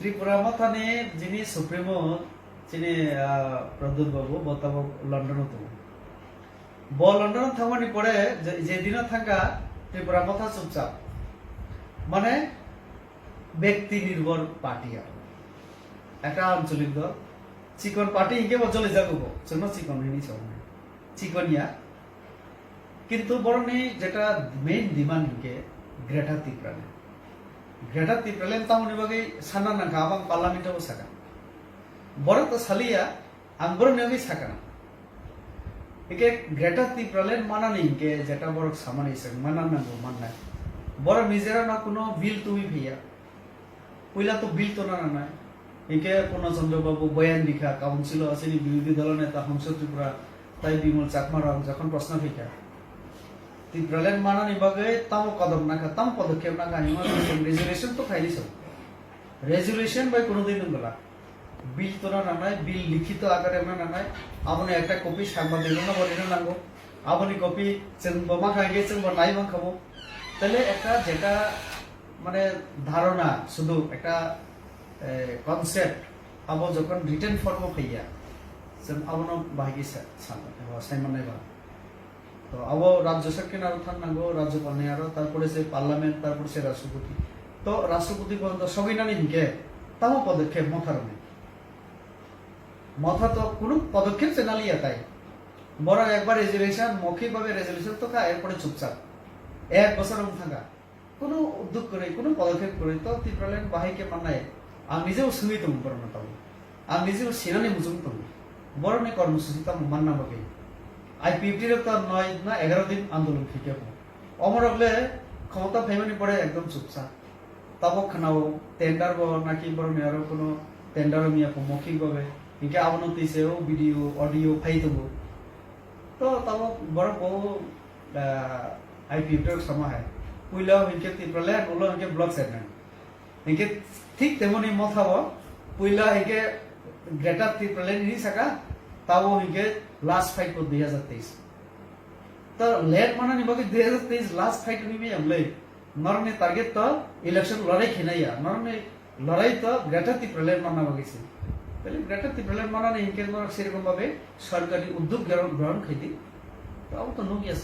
त्रिपुरा मथा ने जिनी सुप्रीमो चिनी प्रद्युत बाबू बताबो लंडन तो ब लंडन थांगमानि परे जे दिन थांगा त्रिपुरा मथा चुपचाप माने व्यक्ति निर्भर पार्टी একটা আঞ্চলিক দল চিকন পার্টি ইনকে চলে যাবো জন্য চিকন হয়নি সবাই চিকনিয়া কিন্তু বরনি যেটা মেইন ডিমান্ড ইনকে গ্রেটার ত্রিপুরা তামনি বাকি সানা নাকা আবাং পার্লামেন্টাও সাকা বড় তো সালিয়া আংবর নেবি সাকা না ইকে গ্রেটার ত্রিপুরা মানানি ইনকে যেটা বড় সামানি ইসে মানান নাগো মাননা বড় নিজেরা না কোনো বিল তুমি ভিয়া পইলা তো বিল তো না না इनके पूर्णचंद्र बाबू बयान लिखा काउंसिल आसनी विरोधी दल नेता हंस त्रिपुरा ताई विमल चाकमारा जखन प्रश्न फैका त्रिपुरालैंड मानानि बागै ताम कदम नाका ताम पदक्षेप नाका रेजुलेशन तो खाइली सब रेजुलेशन बाय कोनो दिन नंगला बिल तो ना नानाय बिल लिखित आकारे ना नानाय आपने একটা কপি সাংবাদিক না বলিনা নাঙ্গো আপনি কপি চেন বমা খাইগে চেন বনাই মান খাবো তাহলে একটা যেটা মানে ধারণা শুধু একটা कॉन्सेप्ट अब जखन रिटर्न फॉर्म फैया जों आबनो बाहागि सायमान नायबा तो अब राज्य सरकार आरो थांनांगौ राज्यपालनि आरो तारपरे से पार्लामेंट तारपरे से राष्ट्रपति तो राष्ट्रपति पर्यंत सगैनानि हिंके तामो पदक्षेप मथा तो कोनो पदक्षेप चेनालिया ताई बड़ एकबार रेजुलेशन मौखिक भावे रेजुलेशन तो का एरपरे चुपचाप एक बছর थांगा कोनो उद्योग करे कोनो पदक्षेप करे तो त्रिपुरालैंड बाहायके माननाय आं निजेও सुंगै दं बरना ताव आं निजेও सिनानै मुजुं दं बरने कर्मसूची ता मानना बागै आईपीएफटी रे ता 9 ना 11 दिन आंदोलन फिके अमरगले क्षमता फैमानि पड़े एकदम चुपचाप तब खानाओ टेंडर बो नाकि बरने आरो कोनो टेंडर मिया को मौखिक भावे इनके अवनतिसेও वीडियो ऑडियो फाइ दंगो तो तब बर बो आईपीएफटी समा है पुइला इनके त्रिपुरालैंड उलो इनके ब्लॉक सेगमेंट इनके ठीक तेमनि मथाव पुइला इनके ग्रेटर त्रिपुरालैंड नि साका तावो इनके लास्ट फाइट को 2023 तो लेट मानानि बाकी 2023 लास्ट फाइट नि में हमले नरने टारगेट तो इलेक्शन लड़ाई खिनाया नरने लड़ाई तो ग्रेटर त्रिपुरालैंड मानना बाकी से पहले ग्रेटर त्रिपुरालैंड मानानि इनके सेरकम भावे सरकारी उद्योग ग्रहण खैती तो अब तो नुगिया